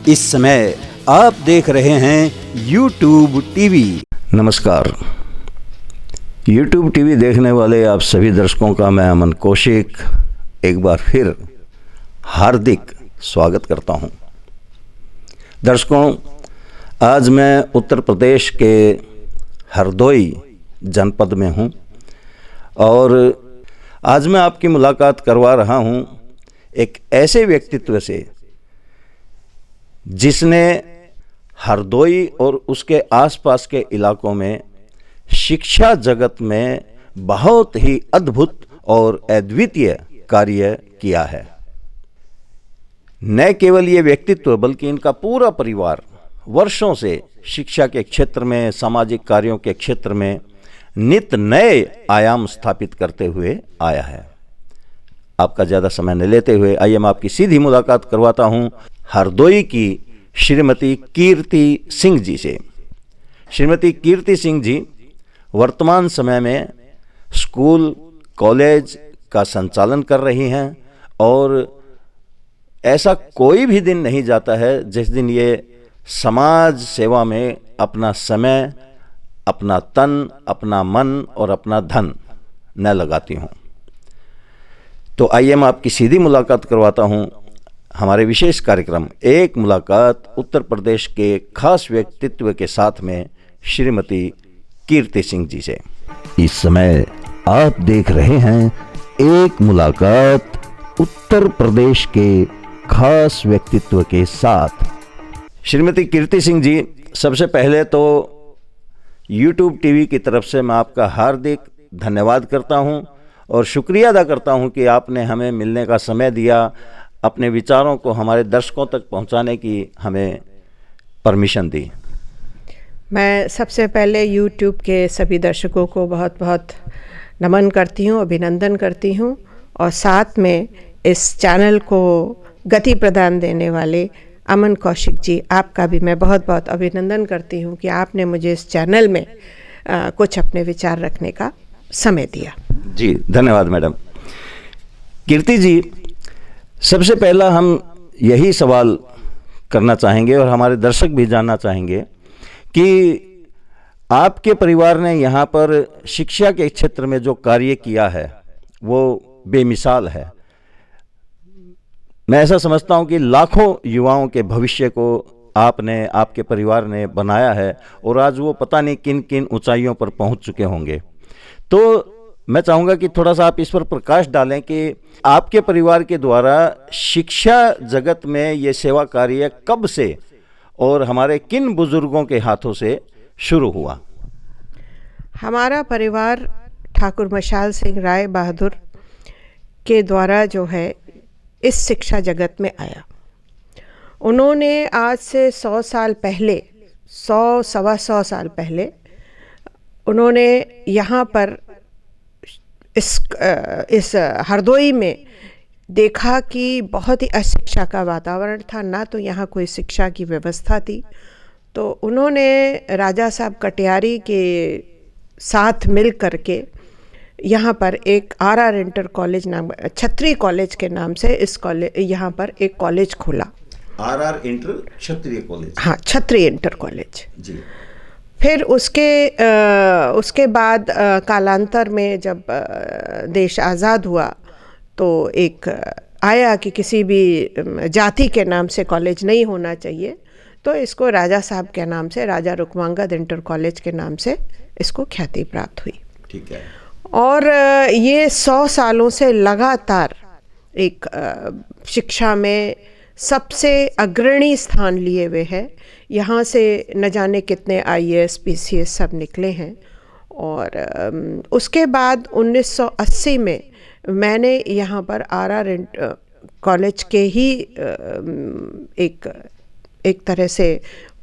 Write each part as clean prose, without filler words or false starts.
इस समय आप देख रहे हैं YouTube टीवी। नमस्कार, YouTube टीवी देखने वाले आप सभी दर्शकों का मैं अमन कौशिक एक बार फिर हार्दिक स्वागत करता हूं। दर्शकों, आज मैं उत्तर प्रदेश के हरदोई जनपद में हूं और आज मैं आपकी मुलाकात करवा रहा हूं एक ऐसे व्यक्तित्व से जिसने हरदोई और उसके आसपास के इलाकों में शिक्षा जगत में बहुत ही अद्भुत और अद्वितीय कार्य किया है। न केवल ये व्यक्तित्व बल्कि इनका पूरा परिवार वर्षों से शिक्षा के क्षेत्र में, सामाजिक कार्यों के क्षेत्र में नित नए आयाम स्थापित करते हुए आया है। आपका ज़्यादा समय न लेते हुए आइए मैं आपकी सीधी मुलाकात करवाता हूं हरदोई की श्रीमती कीर्ति सिंह जी से। श्रीमती कीर्ति सिंह जी वर्तमान समय में स्कूल कॉलेज का संचालन कर रही हैं और ऐसा कोई भी दिन नहीं जाता है जिस दिन ये समाज सेवा में अपना समय, अपना तन, अपना मन और अपना धन न लगाती हूँ। तो आइए मैं आपकी सीधी मुलाकात करवाता हूँ हमारे विशेष कार्यक्रम एक मुलाकात उत्तर प्रदेश के खास व्यक्तित्व के साथ में श्रीमती कीर्ति सिंह जी से। इस समय आप देख रहे हैं एक मुलाकात उत्तर प्रदेश के खास व्यक्तित्व के साथ। श्रीमती कीर्ति सिंह जी, सबसे पहले तो YouTube टीवी की तरफ से मैं आपका हार्दिक धन्यवाद करता हूं और शुक्रिया अदा करता हूं कि आपने हमें मिलने का समय दिया, अपने विचारों को हमारे दर्शकों तक पहुंचाने की हमें परमिशन दी। मैं सबसे पहले YouTube के सभी दर्शकों को बहुत बहुत नमन करती हूं, अभिनंदन करती हूं और साथ में इस चैनल को गति प्रदान देने वाले अमन कौशिक जी, आपका भी मैं बहुत बहुत अभिनंदन करती हूं कि आपने मुझे इस चैनल में कुछ अपने विचार रखने का समय दिया। जी धन्यवाद मैडम। कीर्ति जी, सबसे पहला हम यही सवाल करना चाहेंगे और हमारे दर्शक भी जानना चाहेंगे कि आपके परिवार ने यहाँ पर शिक्षा के क्षेत्र में जो कार्य किया है वो बेमिसाल है। मैं ऐसा समझता हूँ कि लाखों युवाओं के भविष्य को आपने, आपके परिवार ने बनाया है और आज वो पता नहीं किन किन ऊंचाइयों पर पहुँच चुके होंगे। तो मैं चाहूँगा कि थोड़ा सा आप इस पर प्रकाश डालें कि आपके परिवार के द्वारा शिक्षा जगत में ये सेवा कार्य कब से और हमारे किन बुजुर्गों के हाथों से शुरू हुआ। हमारा परिवार ठाकुर मशाल सिंह राय बहादुर के द्वारा जो है इस शिक्षा जगत में आया। उन्होंने आज से 100 साल पहले, 100-125 साल पहले उन्होंने यहाँ पर इस हरदोई में देखा कि बहुत ही अशिक्षा का वातावरण था, ना तो यहाँ कोई शिक्षा की व्यवस्था थी। तो उन्होंने राजा साहब कटियारी के साथ मिल करके यहाँ पर एक RR इंटर कॉलेज नाम, छत्री कॉलेज के नाम से इस कॉलेज, यहाँ पर एक कॉलेज खोला। RR इंटर क्षत्रिय कॉलेज। हाँ, छत्री इंटर कॉलेज जी। फिर उसके बाद कालांतर में जब देश आज़ाद हुआ तो एक आया कि किसी भी जाति के नाम से कॉलेज नहीं होना चाहिए, तो इसको राजा साहब के नाम से, राजा रुक्मांगद इंटर कॉलेज के नाम से इसको ख्याति प्राप्त हुई। ठीक है। और ये 100 सालों से लगातार एक शिक्षा में सबसे अग्रणी स्थान लिए हुए है। यहाँ से न जाने कितने IAS PCS सब निकले हैं। और उसके बाद 1980 में मैंने यहाँ पर RR कॉलेज के ही एक तरह से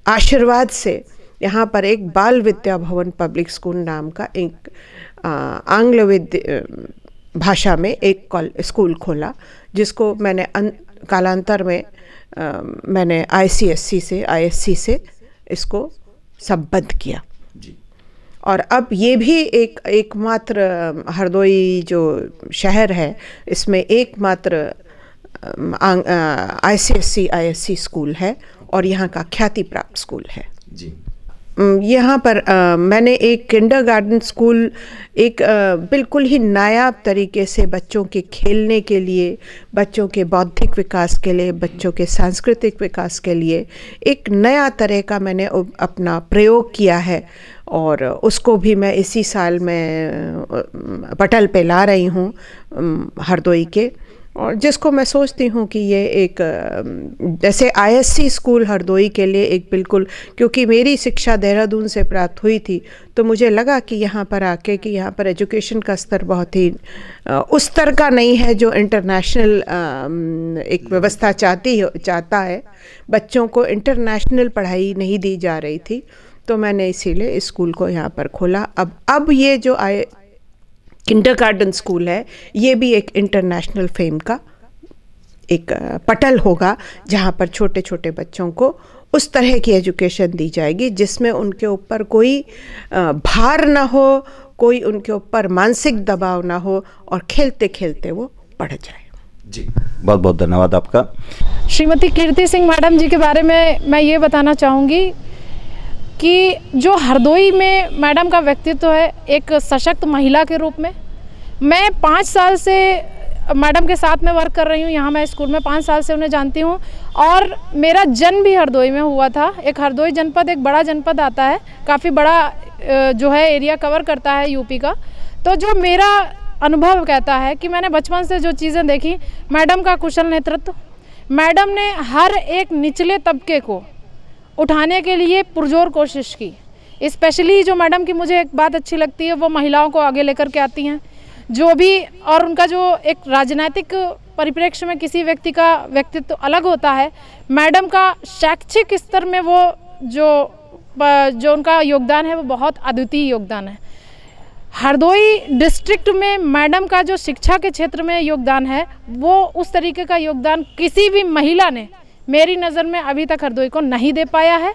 आशीर्वाद से यहाँ पर एक बाल विद्या भवन पब्लिक स्कूल नाम का एक आंग्ल भाषा में एक स्कूल खोला, जिसको मैंने कालांतर में मैंने ICSC से, ISC से इसको संबद्ध किया जी। और अब ये भी एकमात्र हरदोई जो शहर है, इसमें एकमात्र ICSC ISC स्कूल है और यहाँ का ख्याति प्राप्त स्कूल है। जी। यहाँ पर मैंने एक किंडरगार्टन स्कूल एक बिल्कुल ही नायाब तरीके से बच्चों के खेलने के लिए, बच्चों के बौद्धिक विकास के लिए, बच्चों के सांस्कृतिक विकास के लिए एक नया तरह का मैंने अपना प्रयोग किया है और उसको भी मैं इसी साल में पटल पे ला रही हूँ हरदोई के, और जिसको मैं सोचती हूँ कि ये एक जैसे ISC स्कूल हरदोई के लिए एक बिल्कुल, क्योंकि मेरी शिक्षा देहरादून से प्राप्त हुई थी तो मुझे लगा कि यहाँ पर आके कि यहाँ पर एजुकेशन का स्तर बहुत ही उस स्तर का नहीं है जो इंटरनेशनल एक व्यवस्था चाहता है। बच्चों को इंटरनेशनल पढ़ाई नहीं दी जा रही थी, तो मैंने इसीलिए इस स्कूल को यहाँ पर खोला। अब ये जो किंडरगार्टन स्कूल है ये भी एक इंटरनेशनल फेम का एक पटल होगा, जहाँ पर छोटे छोटे बच्चों को उस तरह की एजुकेशन दी जाएगी जिसमें उनके ऊपर कोई भार ना हो, कोई उनके ऊपर मानसिक दबाव ना हो और खेलते खेलते वो पढ़ जाए। जी, बहुत बहुत धन्यवाद आपका। श्रीमती कीर्ति सिंह मैडम जी के बारे में मैं ये बताना चाहूँगी कि जो हरदोई में मैडम का व्यक्तित्व है एक सशक्त महिला के रूप में। मैं 5 साल से मैडम के साथ में वर्क कर रही हूँ यहाँ, मैं स्कूल में 5 साल से उन्हें जानती हूँ और मेरा जन्म भी हरदोई में हुआ था। एक हरदोई जनपद एक बड़ा जनपद आता है, काफ़ी बड़ा जो है एरिया कवर करता है यूपी का। तो जो मेरा अनुभव कहता है कि मैंने बचपन से जो चीज़ें देखी, मैडम का कुशल नेतृत्व, मैडम ने हर एक निचले तबके को उठाने के लिए पुरजोर कोशिश की। स्पेशली जो मैडम की मुझे एक बात अच्छी लगती है, वो महिलाओं को आगे लेकर के आती हैं जो भी, और उनका जो एक राजनीतिक परिप्रेक्ष्य में किसी व्यक्ति का व्यक्तित्व अलग होता है, मैडम का शैक्षिक स्तर में वो जो उनका योगदान है वो बहुत अद्वितीय योगदान है। हरदोई डिस्ट्रिक्ट में मैडम का जो शिक्षा के क्षेत्र में योगदान है वो उस तरीके का योगदान किसी भी महिला ने मेरी नज़र में अभी तक हरदोई को नहीं दे पाया है।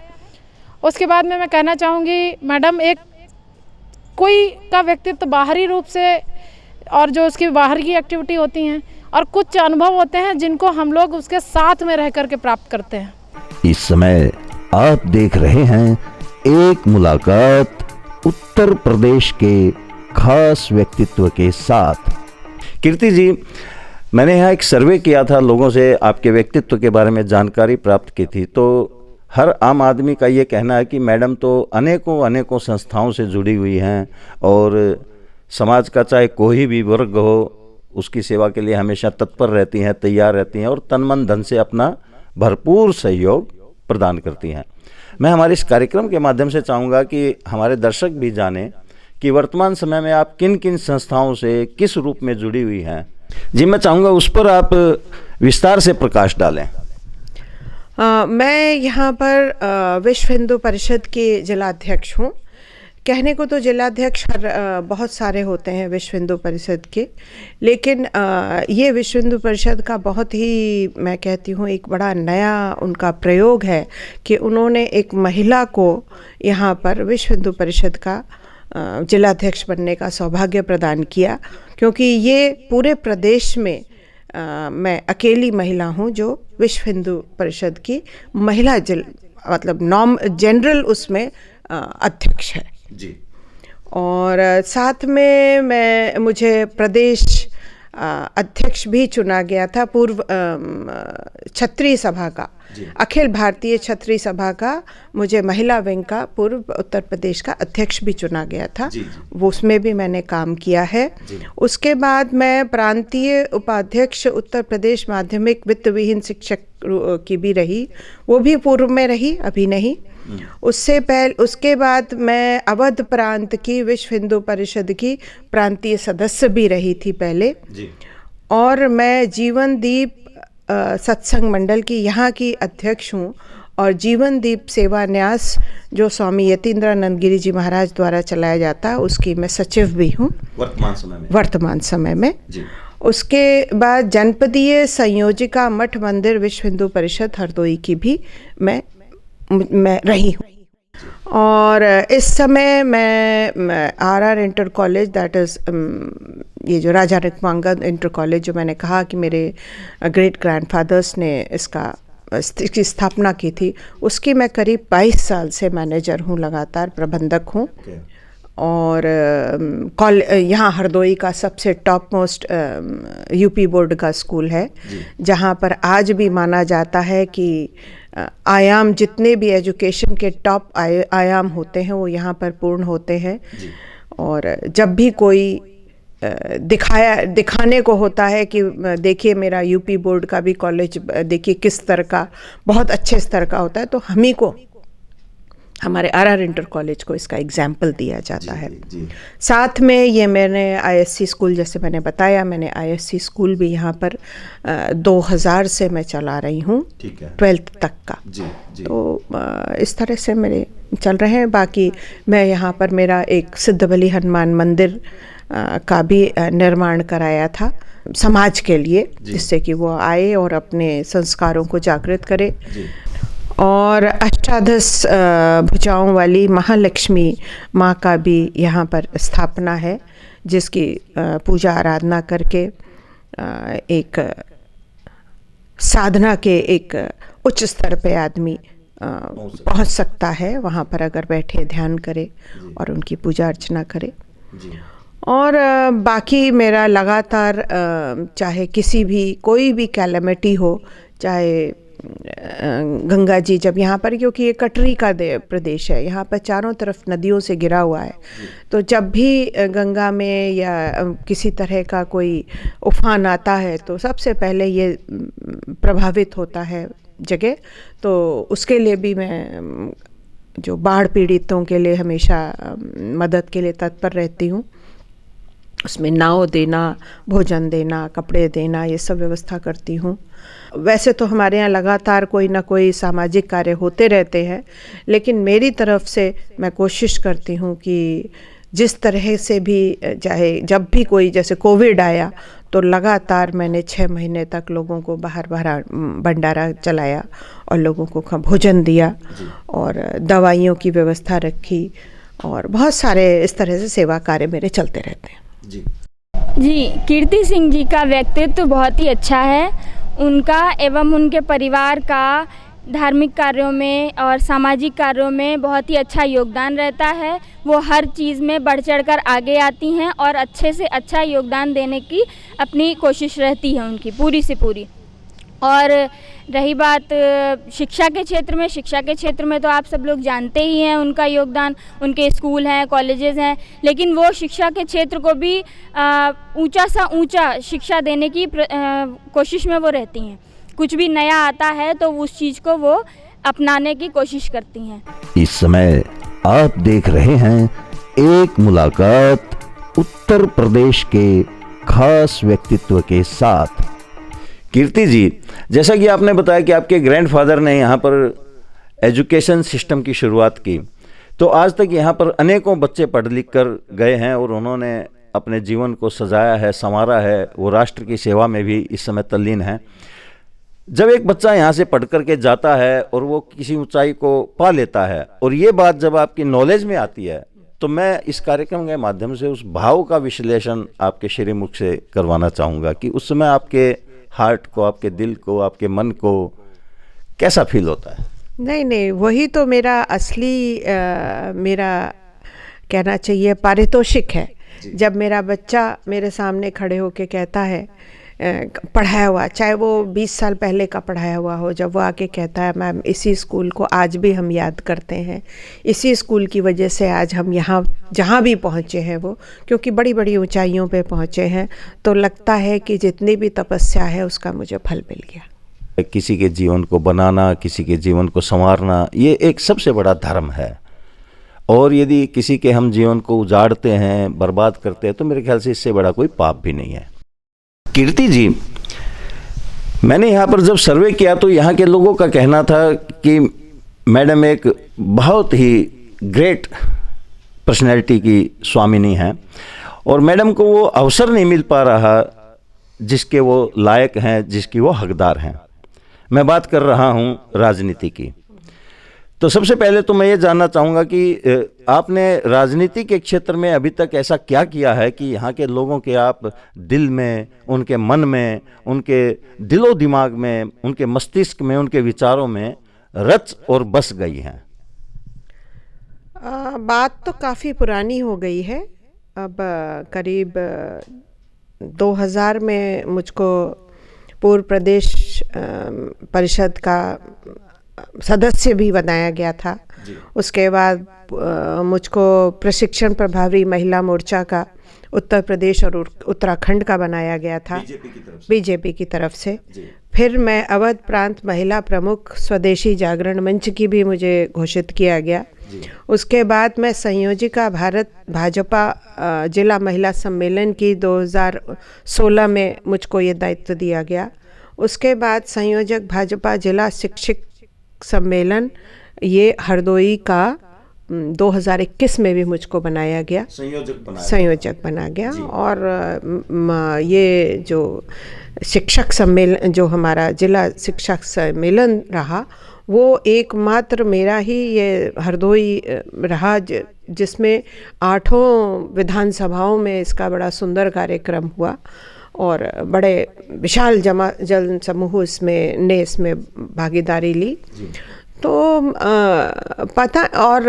उसके बाद में मैं कहना चाहूँगी मैडम एक कोई का व्यक्तित्व बाहरी रूप से और जो उसकी बाहर की एक्टिविटी होती हैं और कुछ अनुभव होते हैं जिनको हम लोग उसके साथ में रह करके प्राप्त करते हैं। इस समय आप देख रहे हैं एक मुलाकात उत्तर प्रदेश के खास व्यक्तित्व के साथ। कीर्ति जी, मैंने यहाँ एक सर्वे किया था, लोगों से आपके व्यक्तित्व के बारे में जानकारी प्राप्त की थी, तो हर आम आदमी का ये कहना है कि मैडम तो अनेकों संस्थाओं से जुड़ी हुई हैं और समाज का चाहे कोई भी वर्ग हो उसकी सेवा के लिए हमेशा तत्पर रहती हैं, तैयार रहती हैं और तन मन धन से अपना भरपूर सहयोग प्रदान करती हैं। मैं हमारे इस कार्यक्रम के माध्यम से चाहूँगा कि हमारे दर्शक भी जाने कि वर्तमान समय में आप किन किन संस्थाओं से किस रूप में जुड़ी हुई हैं। जी, मैं चाहूँगा उस पर आप विस्तार से प्रकाश डालें। मैं यहाँ पर विश्व हिंदू परिषद की जिलाध्यक्ष हूँ। कहने को तो जिलाध्यक्ष बहुत सारे होते हैं विश्व हिंदू परिषद के, लेकिन ये विश्व हिंदू परिषद का बहुत ही, मैं कहती हूँ, एक बड़ा नया उनका प्रयोग है कि उन्होंने एक महिला को यहाँ पर विश्व हिंदू परिषद का जिलाध्यक्ष बनने का सौभाग्य प्रदान किया, क्योंकि ये पूरे प्रदेश में मैं अकेली महिला हूँ जो विश्व हिंदू परिषद की महिला मतलब जनरल उसमें अध्यक्ष है जी। और साथ में मुझे प्रदेश अध्यक्ष भी चुना गया था। पूर्व क्षत्रिय सभा का, अखिल भारतीय क्षत्रिय सभा का मुझे महिला विंग का पूर्व उत्तर प्रदेश का अध्यक्ष भी चुना गया था। वो उसमें भी मैंने काम किया है। उसके बाद मैं प्रांतीय उपाध्यक्ष उत्तर प्रदेश माध्यमिक वित्त विहीन शिक्षक की भी रही, वो भी पूर्व में रही, अभी नहीं। उसके बाद मैं अवध प्रांत की विश्व हिंदू परिषद की प्रांतीय सदस्य भी रही थी पहले जी। और मैं जीवन दीप सत्संग मंडल की यहाँ की अध्यक्ष हूँ और जीवन दीप सेवा न्यास जो स्वामी यतीन्द्रानंद गिरी जी महाराज द्वारा चलाया जाता है उसकी मैं सचिव भी हूँ वर्तमान समय में जी। उसके बाद जनपदीय संयोजिका मठ मंदिर विश्व हिंदू परिषद हरदोई की भी मैं रही हूँ। और इस समय मैं RR inter college, that is ये जो राजा रिक्मांगद इंटर कॉलेज, जो मैंने कहा कि मेरे ग्रेट ग्रैंडफादर्स ने इसका की स्थापना की थी, उसकी मैं करीब 22 साल से मैनेजर हूँ, लगातार प्रबंधक हूँ। और यहाँ हरदोई का सबसे टॉप मोस्ट यूपी बोर्ड का स्कूल है, जहाँ पर आज भी माना जाता है कि आयाम, जितने भी एजुकेशन के टॉप आयाम होते हैं वो यहाँ पर पूर्ण होते हैं। और जब भी कोई दिखाने को होता है कि देखिए मेरा यूपी बोर्ड का भी कॉलेज देखिए किस स्तर का, बहुत अच्छे स्तर का होता है, तो हम ही को, हमारे आरआर इंटर कॉलेज को इसका एग्जाम्पल दिया जाता है। साथ में ये मैंने आईएससी स्कूल, जैसे मैंने बताया, मैंने आईएससी स्कूल भी यहाँ पर 2000 से मैं चला रही हूँ, 12th तक का। तो इस तरह से मेरे चल रहे हैं। बाकी मैं यहाँ पर मेरा एक सिद्धबली हनुमान मंदिर का भी निर्माण कराया था समाज के लिए, जिससे कि वो आए और अपने संस्कारों को जागृत करे। और अष्टादश भुजाओं वाली महालक्ष्मी माँ का भी यहाँ पर स्थापना है, जिसकी पूजा आराधना करके एक साधना के एक उच्च स्तर पे आदमी पहुँच सकता है, वहाँ पर अगर बैठे ध्यान करे और उनकी पूजा अर्चना करे। और बाकी मेरा लगातार चाहे किसी भी कोई भी कैलेमिटी हो, चाहे गंगा जी जब यहाँ पर, क्योंकि ये कटरी का प्रदेश है, यहाँ पर चारों तरफ नदियों से घिरा हुआ है, तो जब भी गंगा में या किसी तरह का कोई उफान आता है तो सबसे पहले ये प्रभावित होता है जगह। तो उसके लिए भी मैं जो बाढ़ पीड़ितों के लिए हमेशा मदद के लिए तत्पर रहती हूँ। उसमें नाव देना, भोजन देना, कपड़े देना, ये सब व्यवस्था करती हूँ। वैसे तो हमारे यहाँ लगातार कोई ना कोई सामाजिक कार्य होते रहते हैं, लेकिन मेरी तरफ से मैं कोशिश करती हूँ कि जिस तरह से भी, चाहे जब भी कोई, जैसे कोविड आया तो लगातार मैंने 6 महीने तक लोगों को बाहर भंडारा चलाया और लोगों को भोजन दिया और दवाइयों की व्यवस्था रखी, और बहुत सारे इस तरह से सेवा कार्य मेरे चलते रहते हैं। जी, कीर्ति सिंह जी का व्यक्तित्व बहुत ही अच्छा है। उनका एवं उनके परिवार का धार्मिक कार्यों में और सामाजिक कार्यों में बहुत ही अच्छा योगदान रहता है। वो हर चीज़ में बढ़ चढ़कर आगे आती हैं और अच्छे से अच्छा योगदान देने की अपनी कोशिश रहती है उनकी पूरी से पूरी। और रही बात शिक्षा के क्षेत्र में तो आप सब लोग जानते ही हैं उनका योगदान, उनके स्कूल हैं, कॉलेजेस हैं, लेकिन वो शिक्षा के क्षेत्र को भी ऊंचा सा ऊंचा शिक्षा देने की कोशिश में वो रहती हैं। कुछ भी नया आता है तो उस चीज़ को वो अपनाने की कोशिश करती हैं। इस समय आप देख रहे हैं एक मुलाकात उत्तर प्रदेश के खास व्यक्तित्व के साथ। कीर्ति जी, जैसा कि आपने बताया कि आपके ग्रैंडफादर ने यहाँ पर एजुकेशन सिस्टम की शुरुआत की, तो आज तक यहाँ पर अनेकों बच्चे पढ़ लिख कर गए हैं और उन्होंने अपने जीवन को सजाया है, संवारा है। वो राष्ट्र की सेवा में भी इस समय तल्लीन है। जब एक बच्चा यहाँ से पढ़ कर के जाता है और वो किसी ऊंचाई को पा लेता है, और ये बात जब आपकी नॉलेज में आती है, तो मैं इस कार्यक्रम के माध्यम से उस भाव का विश्लेषण आपके श्रीमुख से करवाना चाहूँगा कि उस समय आपके हार्ट को, आपके दिल को, आपके मन को कैसा फील होता है? नहीं, वही तो मेरा असली मेरा कहना चाहिए पारितोषिक है। जब मेरा बच्चा मेरे सामने खड़े होके कहता है, पढ़ाया हुआ, चाहे वो 20 साल पहले का पढ़ाया हुआ हो, जब वो आके कहता है मैम इसी स्कूल को आज भी हम याद करते हैं, इसी स्कूल की वजह से आज हम यहाँ जहाँ भी पहुँचे हैं वो, क्योंकि बड़ी बड़ी ऊंचाइयों पे पहुँचे हैं, तो लगता है कि जितनी भी तपस्या है उसका मुझे फल मिल गया। किसी के जीवन को बनाना, किसी के जीवन को संवारना, ये एक सबसे बड़ा धर्म है। और यदि किसी के हम जीवन को उजाड़ते हैं, बर्बाद करते हैं, तो मेरे ख्याल से इससे बड़ा कोई पाप भी नहीं है। कीर्ति जी, मैंने यहाँ पर जब सर्वे किया तो यहाँ के लोगों का कहना था कि मैडम एक बहुत ही ग्रेट पर्सनैलिटी की स्वामिनी हैं और मैडम को वो अवसर नहीं मिल पा रहा जिसके वो लायक हैं, जिसकी वो हकदार हैं। मैं बात कर रहा हूँ राजनीति की। तो सबसे पहले तो मैं ये जानना चाहूँगा कि आपने राजनीति के क्षेत्र में अभी तक ऐसा क्या किया है कि यहाँ के लोगों के आप दिल में, उनके मन में, उनके दिलो दिमाग में, उनके मस्तिष्क में, उनके विचारों में रच और बस गई हैं? बात तो काफ़ी पुरानी हो गई है। अब करीब 2000 में मुझको पूर्व प्रदेश परिषद का सदस्य भी बनाया गया था। उसके बाद मुझको प्रशिक्षण प्रभारी महिला मोर्चा का उत्तर प्रदेश और उत्तराखंड का बनाया गया था बीजेपी की तरफ से। फिर मैं अवध प्रांत महिला प्रमुख स्वदेशी जागरण मंच की भी मुझे घोषित किया गया। उसके बाद मैं संयोजिका भारत भाजपा जिला महिला सम्मेलन की 2016 में मुझको ये दायित्व दिया गया। उसके बाद संयोजक भाजपा जिला शिक्षक सम्मेलन ये हरदोई का 2021 में भी मुझको बनाया गया, संयोजक बना गया। और ये जो शिक्षक सम्मेलन, जो हमारा जिला शिक्षक सम्मेलन रहा, वो एकमात्र मेरा ही ये हरदोई रहा जिसमें 8 विधानसभाओं में इसका बड़ा सुंदर कार्यक्रम हुआ और बड़े विशाल जन समूह इसमें भागीदारी ली। तो पता, और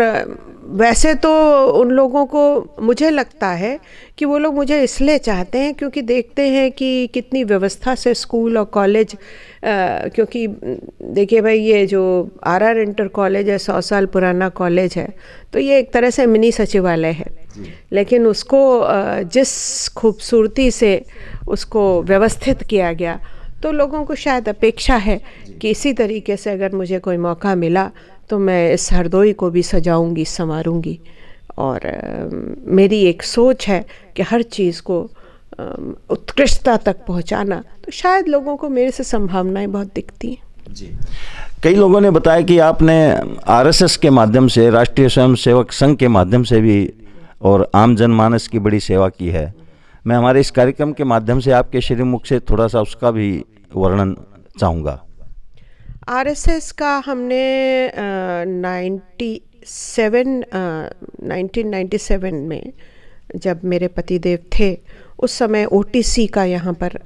वैसे तो उन लोगों को मुझे लगता है कि वो लोग मुझे इसलिए चाहते हैं क्योंकि देखते हैं कि कितनी व्यवस्था से स्कूल और कॉलेज, क्योंकि देखिए भाई, ये जो आरआर इंटर कॉलेज है 100 साल पुराना कॉलेज है, तो ये एक तरह से मिनी सचिवालय है, लेकिन उसको जिस खूबसूरती से उसको व्यवस्थित किया गया, तो लोगों को शायद अपेक्षा है कि इसी तरीके से अगर मुझे कोई मौका मिला तो मैं इस हरदोई को भी सजाऊंगी, संवारूंगी। और मेरी एक सोच है कि हर चीज़ को उत्कृष्टता तक पहुंचाना, तो शायद लोगों को मेरे से संभावनाएं बहुत दिखती हैं। जी, कई लोगों ने बताया कि आपने आरएसएस के माध्यम से, राष्ट्रीय स्वयंसेवक संघ के माध्यम से भी और आम जनमानस की बड़ी सेवा की है। मैं हमारे इस कार्यक्रम के माध्यम से आपके श्रीमुख से थोड़ा सा उसका भी वर्णन चाहूँगा। आरएसएस का हमने 1997 में, जब मेरे पतिदेव थे, उस समय ओटीसी का यहाँ पर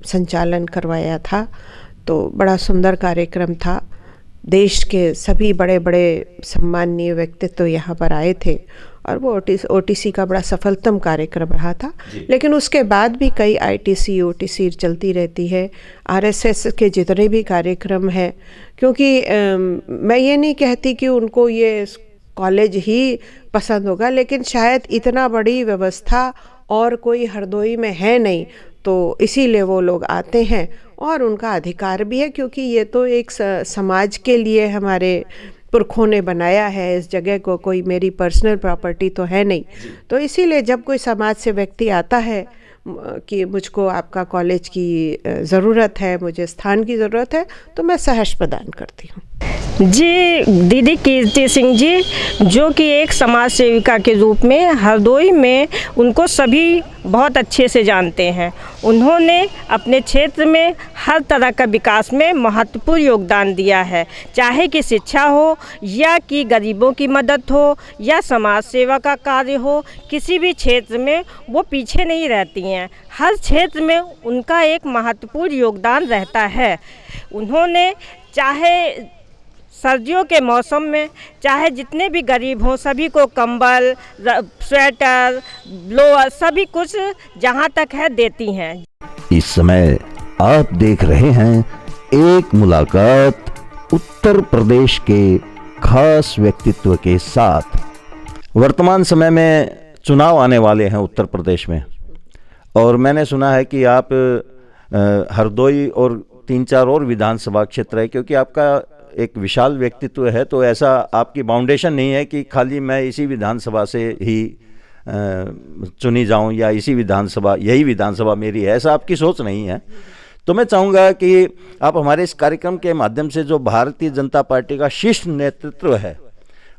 संचालन करवाया था। तो बड़ा सुंदर कार्यक्रम था। देश के सभी बड़े बड़े सम्माननीय व्यक्तित्व यहाँ पर आए थे और वो ओटीसी का बड़ा सफलतम कार्यक्रम रहा था। लेकिन उसके बाद भी कई आईटीसी ओटीसी चलती रहती है। आरएसएस के जितने भी कार्यक्रम हैं, क्योंकि मैं ये नहीं कहती कि उनको ये कॉलेज ही पसंद होगा, लेकिन शायद इतना बड़ी व्यवस्था और कोई हरदोई में है नहीं, तो इसीलिए वो लोग आते हैं और उनका अधिकार भी है, क्योंकि ये तो एक समाज के लिए हमारे पुरखों ने बनाया है इस जगह को, कोई मेरी पर्सनल प्रॉपर्टी तो है नहीं। तो इसीलिए जब कोई समाज से व्यक्ति आता है कि मुझको आपका कॉलेज की ज़रूरत है, मुझे स्थान की ज़रूरत है, तो मैं सहर्ष प्रदान करती हूँ। जी, दीदी कीर्ति सिंह जी, जो कि एक समाज सेविका के रूप में हरदोई में उनको सभी बहुत अच्छे से जानते हैं। उन्होंने अपने क्षेत्र में हर तरह का विकास में महत्वपूर्ण योगदान दिया है, चाहे कि शिक्षा हो या कि गरीबों की मदद हो या समाज सेवा का कार्य हो, किसी भी क्षेत्र में वो पीछे नहीं रहती हैं। हर क्षेत्र में उनका एक महत्वपूर्ण योगदान रहता है। उन्होंने चाहे सर्दियों के मौसम में चाहे जितने भी गरीब हों, सभी को कंबल, स्वेटर, ब्लोअर, सभी कुछ जहां तक है देती हैं। इस समय आप देख रहे हैं एक मुलाकात उत्तर प्रदेश के खास व्यक्तित्व के साथ। वर्तमान समय में चुनाव आने वाले हैं उत्तर प्रदेश में, और मैंने सुना है कि आप हरदोई और 3-4 और विधानसभा क्षेत्र है, क्योंकि आपका एक विशाल व्यक्तित्व है, तो ऐसा आपकी बाउंडेशन नहीं है कि खाली मैं इसी विधानसभा से ही चुनी जाऊं या इसी विधानसभा, यही विधानसभा मेरी है, ऐसा आपकी सोच नहीं है। तो मैं चाहूँगा कि आप हमारे इस कार्यक्रम के माध्यम से जो भारतीय जनता पार्टी का शीर्ष नेतृत्व है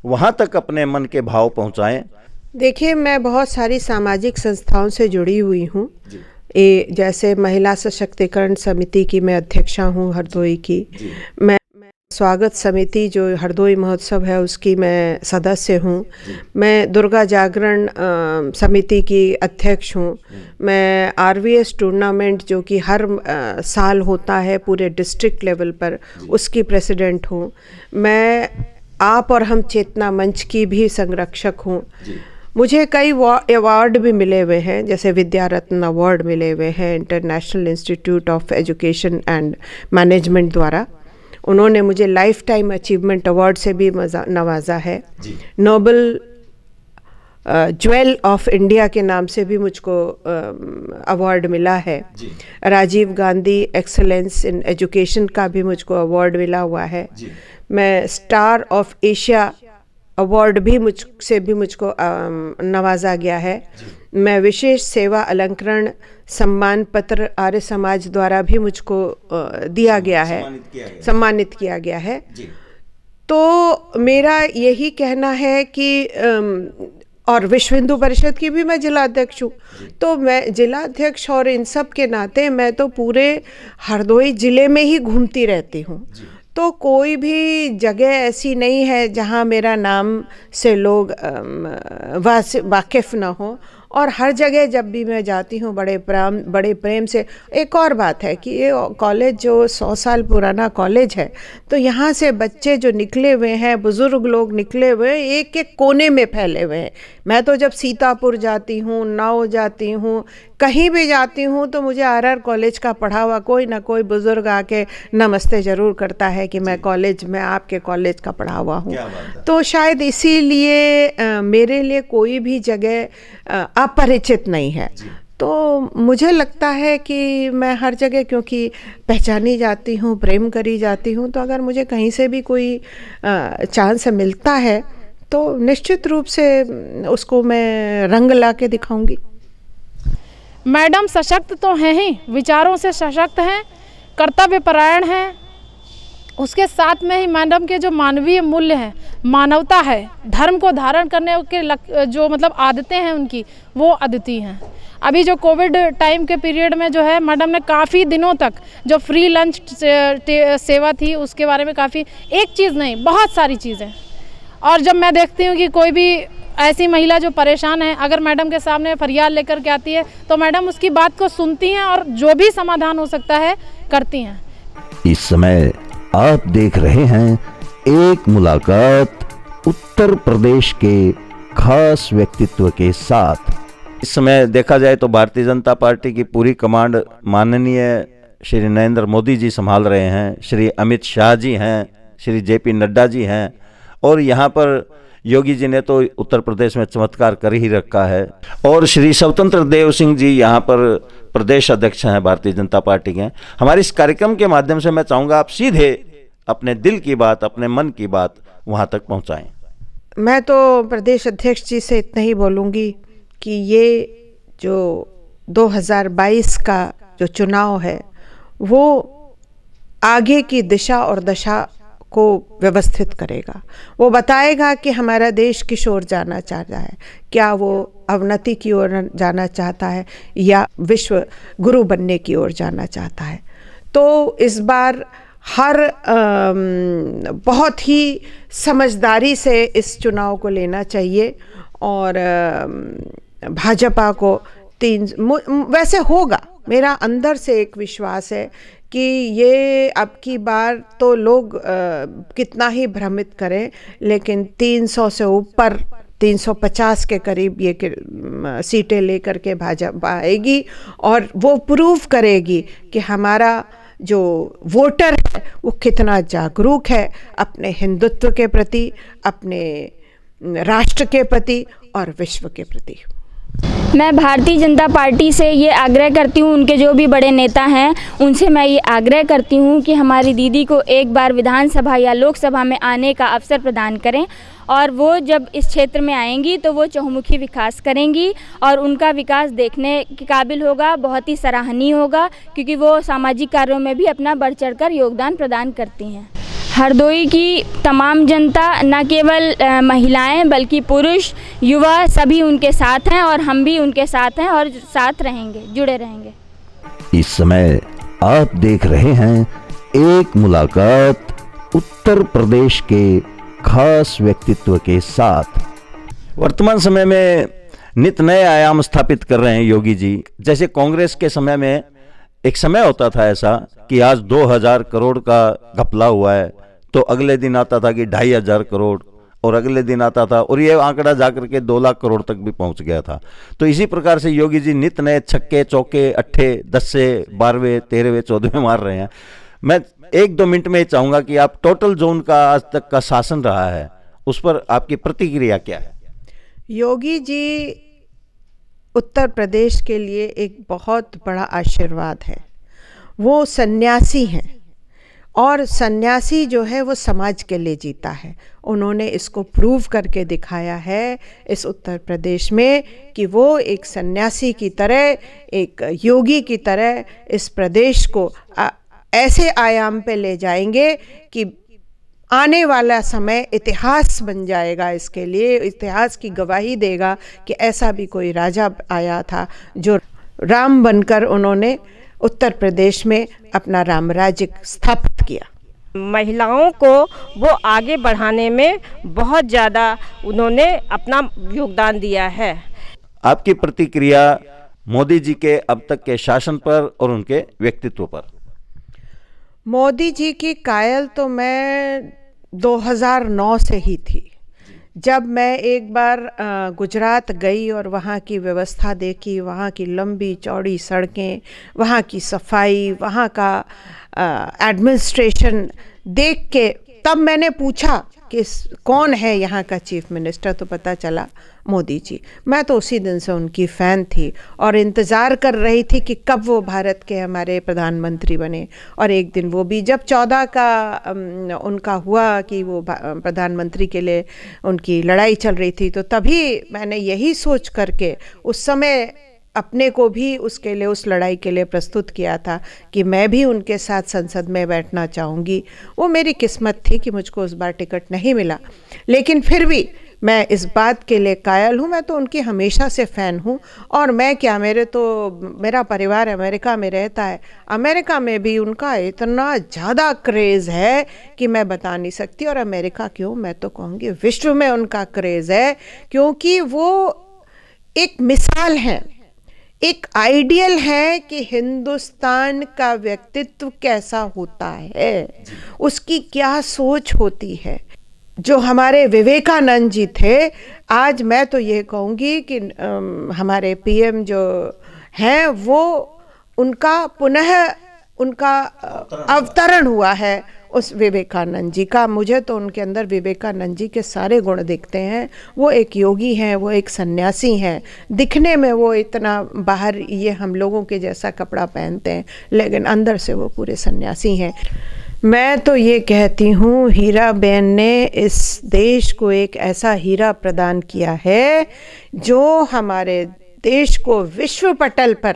वहाँ तक अपने मन के भाव पहुँचाएं। देखिए, मैं बहुत सारी सामाजिक संस्थाओं से जुड़ी हुई हूँ। जैसे महिला सशक्तिकरण समिति की मैं अध्यक्षा हूँ हरदोई की। मैं स्वागत समिति जो हरदोई महोत्सव है उसकी मैं सदस्य हूँ। मैं दुर्गा जागरण समिति की अध्यक्ष हूँ। मैं RVS टूर्नामेंट जो कि हर साल होता है पूरे डिस्ट्रिक्ट लेवल पर, उसकी प्रेसिडेंट हूँ। मैं आप और हम चेतना मंच की भी संरक्षक हूँ। मुझे कई अवार्ड भी मिले हुए हैं, जैसे विद्या रत्न अवार्ड मिले हुए हैं international institute of education and management द्वारा। उन्होंने मुझे लाइफ टाइम अचीवमेंट अवार्ड से भी नवाजा है। नोबल ज्वेल ऑफ इंडिया के नाम से भी मुझको अवार्ड मिला है। Rajiv Gandhi excellence in education का भी मुझको अवार्ड मिला हुआ है। मैं स्टार ऑफ एशिया अवार्ड भी मुझको नवाजा गया है। मैं विशेष सेवा अलंकरण सम्मान पत्र आर्य समाज द्वारा भी मुझको दिया गया है, सम्मानित किया गया है। तो मेरा यही कहना है कि और विश्व हिंदू परिषद की भी मैं जिलाध्यक्ष हूँ। तो मैं जिलाध्यक्ष और इन सब के नाते मैं तो पूरे हरदोई ज़िले में ही घूमती रहती हूँ। तो कोई भी जगह ऐसी नहीं है जहाँ मेरा नाम से लोग वाकिफ़ ना हो। और हर जगह जब भी मैं जाती हूँ बड़े प्रेम से। एक और बात है कि ये कॉलेज जो 100 साल पुराना कॉलेज है, तो यहाँ से बच्चे जो निकले हुए हैं, बुज़ुर्ग लोग निकले हुए हैं, एक एक कोने में फैले हुए हैं। मैं तो जब सीतापुर जाती हूँ, नाव जाती हूँ, कहीं भी जाती हूँ, तो मुझे RR कॉलेज का पढ़ा हुआ कोई ना कोई बुज़ुर्ग आके नमस्ते ज़रूर करता है कि मैं आपके कॉलेज का पढ़ा हुआ हूँ। तो शायद इसीलिए मेरे लिए कोई भी जगह अपरिचित नहीं है। तो मुझे लगता है कि मैं हर जगह क्योंकि पहचानी जाती हूँ, प्रेम करी जाती हूँ, तो अगर मुझे कहीं से भी कोई चांस मिलता है तो निश्चित रूप से उसको मैं रंग ला के दिखाऊंगी। मैडम सशक्त तो हैं ही, विचारों से सशक्त हैं, कर्तव्य परायण हैं। उसके साथ में ही मैडम के जो मानवीय मूल्य हैं, मानवता है, धर्म को धारण करने के जो मतलब आदतें हैं उनकी, वो अद्वितीय हैं। अभी जो कोविड टाइम के पीरियड में जो है मैडम ने काफ़ी दिनों तक जो फ्री लंच सेवा थी उसके बारे में काफ़ी, एक चीज़ नहीं बहुत सारी चीज़ें। और जब मैं देखती हूँ कि कोई भी ऐसी महिला जो परेशान है, अगर मैडम के सामने फरियाद लेकर के आती है तो मैडम उसकी बात को सुनती हैं और जो भी समाधान हो सकता है करती हैं। इस समय आप देख रहे हैं एक मुलाकात उत्तर प्रदेश के खास व्यक्तित्व के साथ। इस समय देखा जाए तो भारतीय जनता पार्टी की पूरी कमांड माननीय श्री नरेंद्र मोदी जी संभाल रहे हैं, श्री अमित शाह जी हैं, श्री JP नड्डा जी हैं, और यहाँ पर योगी जी ने तो उत्तर प्रदेश में चमत्कार कर ही रखा है। और श्री स्वतंत्र देव सिंह जी यहाँ पर प्रदेश अध्यक्ष हैं भारतीय जनता पार्टी के। हमारे इस कार्यक्रम के माध्यम से मैं चाहूँगा आप सीधे अपने दिल की बात, अपने मन की बात वहाँ तक पहुँचाएं। मैं तो प्रदेश अध्यक्ष जी से इतना ही बोलूँगी कि ये जो 2022 का जो चुनाव है वो आगे की दिशा और दशा को व्यवस्थित करेगा। वो बताएगा कि हमारा देश किस ओर जाना चाहता है, क्या वो अवनति की ओर जाना चाहता है या विश्व गुरु बनने की ओर जाना चाहता है। तो इस बार हर बहुत ही समझदारी से इस चुनाव को लेना चाहिए और भाजपा को वैसे होगा, मेरा अंदर से एक विश्वास है कि ये अब की बार तो लोग कितना ही भ्रमित करें, लेकिन 300 से ऊपर 350 के करीब ये सीटें लेकर के भाजपा आएगी और वो प्रूव करेगी कि हमारा जो वोटर है वो कितना जागरूक है अपने हिंदुत्व के प्रति, अपने राष्ट्र के प्रति और विश्व के प्रति। मैं भारतीय जनता पार्टी से ये आग्रह करती हूँ, उनके जो भी बड़े नेता हैं उनसे मैं ये आग्रह करती हूँ कि हमारी दीदी को एक बार विधानसभा या लोकसभा में आने का अवसर प्रदान करें और वो जब इस क्षेत्र में आएंगी तो वो चहुमुखी विकास करेंगी और उनका विकास देखने के काबिल होगा, बहुत ही सराहनीय होगा, क्योंकि वो सामाजिक कार्यों में भी अपना बढ़ चढ़कर योगदान प्रदान करती हैं। हरदोई की तमाम जनता, न केवल महिलाएं बल्कि पुरुष, युवा सभी उनके साथ हैं और हम भी उनके साथ हैं और साथ रहेंगे, जुड़े रहेंगे। इस समय आप देख रहे हैं एक मुलाकात उत्तर प्रदेश के खास व्यक्तित्व के साथ। वर्तमान समय में नित नए आयाम स्थापित कर रहे हैं योगी जी। जैसे कांग्रेस के समय में एक समय होता था ऐसा कि आज 2000 करोड़ का घपला हुआ है, तो अगले दिन आता था कि 2500 करोड़, और अगले दिन आता था और ये आंकड़ा जाकर के 2 लाख करोड़ तक भी पहुंच गया था। तो इसी प्रकार से योगी जी नित नए छक्के चौके अट्ठे 10 से 12वें 13वें 14वें मार रहे हैं। मैं 1-2 मिनट में चाहूंगा कि आप टोटल जो उनका आज तक का शासन रहा है उस पर आपकी प्रतिक्रिया क्या है? योगी जी उत्तर प्रदेश के लिए एक बहुत बड़ा आशीर्वाद है। वो सन्यासी हैं और सन्यासी जो है वो समाज के लिए जीता है। उन्होंने इसको प्रूव करके दिखाया है इस उत्तर प्रदेश में कि वो एक सन्यासी की तरह, एक योगी की तरह इस प्रदेश को ऐसे आयाम पे ले जाएंगे कि आने वाला समय इतिहास बन जाएगा। इसके लिए इतिहास की गवाही देगा कि ऐसा भी कोई राजा आया था जो राम बनकर उन्होंने उत्तर प्रदेश में अपना रामराज्य स्थापित किया। महिलाओं को वो आगे बढ़ाने में बहुत ज़्यादा उन्होंने अपना योगदान दिया है। आपकी प्रतिक्रिया मोदी जी के अब तक के शासन पर और उनके व्यक्तित्व पर? मोदी जी की कायल तो मैं 2009 से ही थी। जब मैं एक बार गुजरात गई और वहाँ की व्यवस्था देखी, वहाँ की लंबी चौड़ी सड़कें, वहाँ की सफाई, वहाँ का एडमिनिस्ट्रेशन देख के तब मैंने पूछा कि कौन है यहाँ का चीफ मिनिस्टर, तो पता चला मोदी जी। मैं तो उसी दिन से उनकी फ़ैन थी और इंतज़ार कर रही थी कि कब वो भारत के हमारे प्रधानमंत्री बने। और एक दिन वो भी जब 14 का उनका हुआ कि वो प्रधानमंत्री के लिए उनकी लड़ाई चल रही थी, तो तभी मैंने यही सोच करके उस समय अपने को भी उसके लिए, उस लड़ाई के लिए प्रस्तुत किया था कि मैं भी उनके साथ संसद में बैठना चाहूँगी। वो मेरी किस्मत थी कि मुझको उस बार टिकट नहीं मिला, लेकिन फिर भी मैं इस बात के लिए कायल हूँ। मैं तो उनकी हमेशा से फ़ैन हूँ। और मैं क्या, मेरा परिवार अमेरिका में रहता है। अमेरिका में भी उनका इतना ज़्यादा क्रेज़ है कि मैं बता नहीं सकती। और अमेरिका क्यों, मैं तो कहूँगी विश्व में उनका क्रेज़ है, क्योंकि वो एक मिसाल है, एक आइडियल है कि हिंदुस्तान का व्यक्तित्व कैसा होता है, उसकी क्या सोच होती है। जो हमारे विवेकानंद जी थे, आज मैं तो ये कहूँगी कि हमारे पीएम जो हैं वो उनका पुनः उनका अवतरण हुआ है उस विवेकानंद जी का। मुझे तो उनके अंदर विवेकानंद जी के सारे गुण दिखते हैं। वो एक योगी हैं, वो एक सन्यासी हैं। दिखने में वो इतना बाहर ये हम लोगों के जैसा कपड़ा पहनते हैं, लेकिन अंदर से वो पूरे सन्यासी हैं। मैं तो ये कहती हूँ, हीरा बेन ने इस देश को एक ऐसा हीरा प्रदान किया है जो हमारे देश को विश्व पटल पर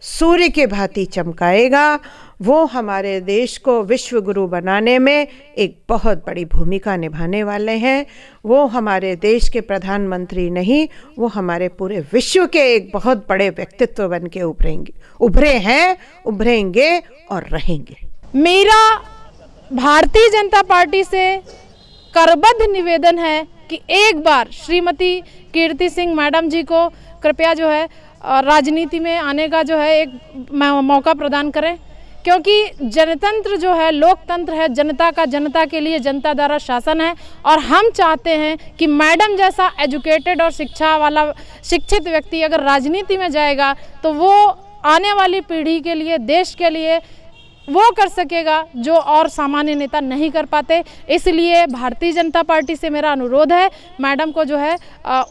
सूर्य के भांति चमकाएगा। वो हमारे देश को विश्व गुरु बनाने में एक बहुत बड़ी भूमिका निभाने वाले हैं। वो हमारे देश के प्रधानमंत्री नहीं, वो हमारे पूरे विश्व के एक बहुत बड़े व्यक्तित्व बन के उभरे हैं, उभरेंगे और रहेंगे। मेरा भारतीय जनता पार्टी से करबद्ध निवेदन है कि एक बार श्रीमती कीर्ति सिंह मैडम जी को कृपया जो है राजनीति में आने का जो है एक मौका प्रदान करें, क्योंकि जनतंत्र जो है, लोकतंत्र है, जनता का जनता के लिए, जनता द्वारा शासन है। और हम चाहते हैं कि मैडम जैसा एजुकेटेड और शिक्षा वाला शिक्षित व्यक्ति अगर राजनीति में जाएगा तो वो आने वाली पीढ़ी के लिए, देश के लिए वो कर सकेगा जो और सामान्य नेता नहीं कर पाते। इसलिए भारतीय जनता पार्टी से मेरा अनुरोध है, मैडम को जो है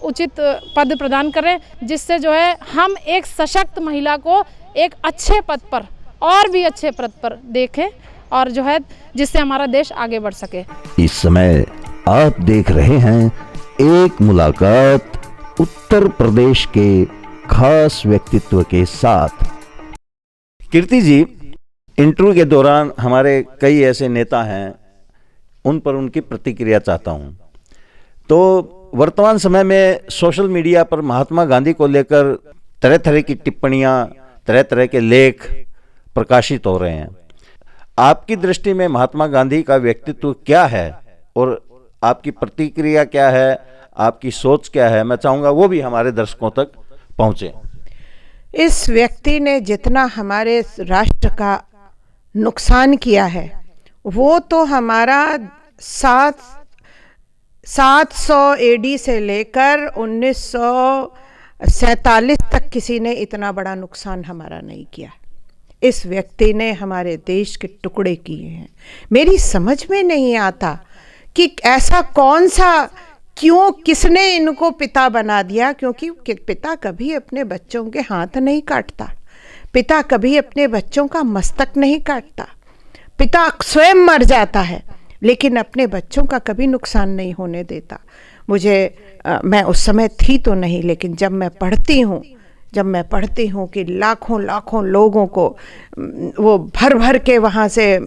उचित पद प्रदान करें, जिससे जो है हम एक सशक्त महिला को एक अच्छे पद पर और भी अच्छे पद पर देखें और जो है जिससे हमारा देश आगे बढ़ सके। इस समय आप देख रहे हैं एक मुलाकात उत्तर प्रदेश के खास व्यक्तित्व के साथ। कीर्ति जी, इंटरव्यू के दौरान हमारे कई ऐसे नेता हैं, उन पर उनकी प्रतिक्रिया चाहता हूं। तो वर्तमान समय में सोशल मीडिया पर महात्मा गांधी को लेकर तरह तरह की टिप्पणियां, तरह तरह के लेख प्रकाशित हो रहे हैं। आपकी दृष्टि में महात्मा गांधी का व्यक्तित्व क्या है और आपकी प्रतिक्रिया क्या है, आपकी सोच क्या है, मैं चाहूँगा वो भी हमारे दर्शकों तक पहुँचे। इस व्यक्ति ने जितना हमारे राष्ट्र का नुकसान किया है वो तो हमारा 700 एडी से लेकर 1947 तक किसी ने इतना बड़ा नुकसान हमारा नहीं किया। इस व्यक्ति ने हमारे देश के टुकड़े किए हैं। मेरी समझ में नहीं आता कि ऐसा कौन सा, क्यों, किसने इनको पिता बना दिया, क्योंकि पिता कभी अपने बच्चों के हाथ नहीं काटता, पिता कभी अपने बच्चों का मस्तक नहीं काटता, पिता स्वयं मर जाता है लेकिन अपने बच्चों का कभी नुकसान नहीं होने देता। मैं उस समय थी तो नहीं, लेकिन जब मैं पढ़ती हूँ कि लाखों लाखों लोगों को वो भर भर के वहाँ से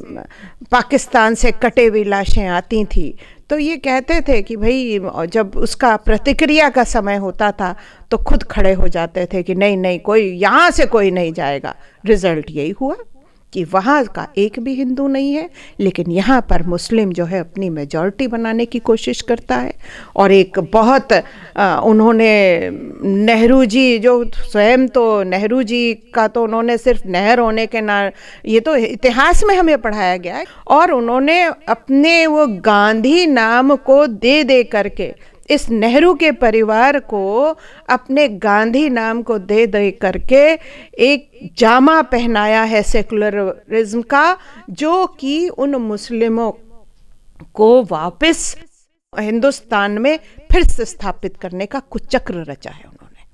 पाकिस्तान से कटे हुई लाशें आती थी, तो ये कहते थे कि भाई जब उसका प्रतिक्रिया का समय होता था तो खुद खड़े हो जाते थे कि नहीं नहीं, कोई यहाँ से कोई नहीं जाएगा। रिजल्ट यही हुआ कि वहाँ का एक भी हिंदू नहीं है, लेकिन यहाँ पर मुस्लिम जो है अपनी मेजॉरिटी बनाने की कोशिश करता है। और एक बहुत उन्होंने नेहरू जी, जो स्वयं तो नेहरू जी का तो उन्होंने सिर्फ नहर होने के ये तो इतिहास में हमें पढ़ाया गया है, और उन्होंने अपने वो गांधी नाम को दे करके इस नेहरू के परिवार को अपने गांधी नाम को दे करके एक जामा पहनाया है सेकुलरिज्म का, जो कि उन मुस्लिमों को वापस हिंदुस्तान में फिर से स्थापित करने का कुचक्र रचा है उन्होंने।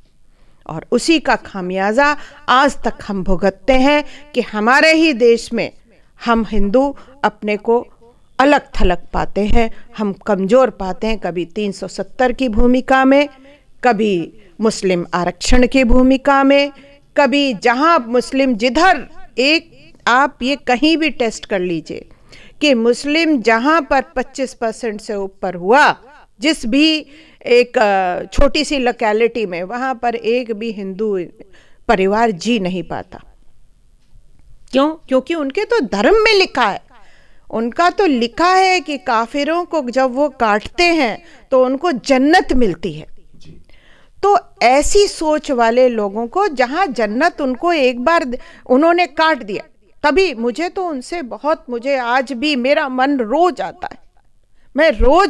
और उसी का खामियाजा आज तक हम भुगतते हैं कि हमारे ही देश में हम हिंदू अपने को अलग थलग पाते हैं, हम कमज़ोर पाते हैं, कभी 370 की भूमिका में, कभी मुस्लिम आरक्षण की भूमिका में, कभी जहां मुस्लिम जिधर आप ये कहीं भी टेस्ट कर लीजिए कि मुस्लिम जहां पर 25% से ऊपर हुआ, जिस भी एक छोटी सी लोकेलिटी में, वहां पर एक भी हिंदू परिवार जी नहीं पाता। क्यों? क्योंकि उनके तो धर्म में लिखा है, उनका तो लिखा है कि काफिरों को जब वो काटते हैं तो उनको जन्नत मिलती है। तो ऐसी सोच वाले लोगों को, जहां जन्नत उनको एक बार उन्होंने काट दिया, तभी मुझे आज भी मेरा मन रोज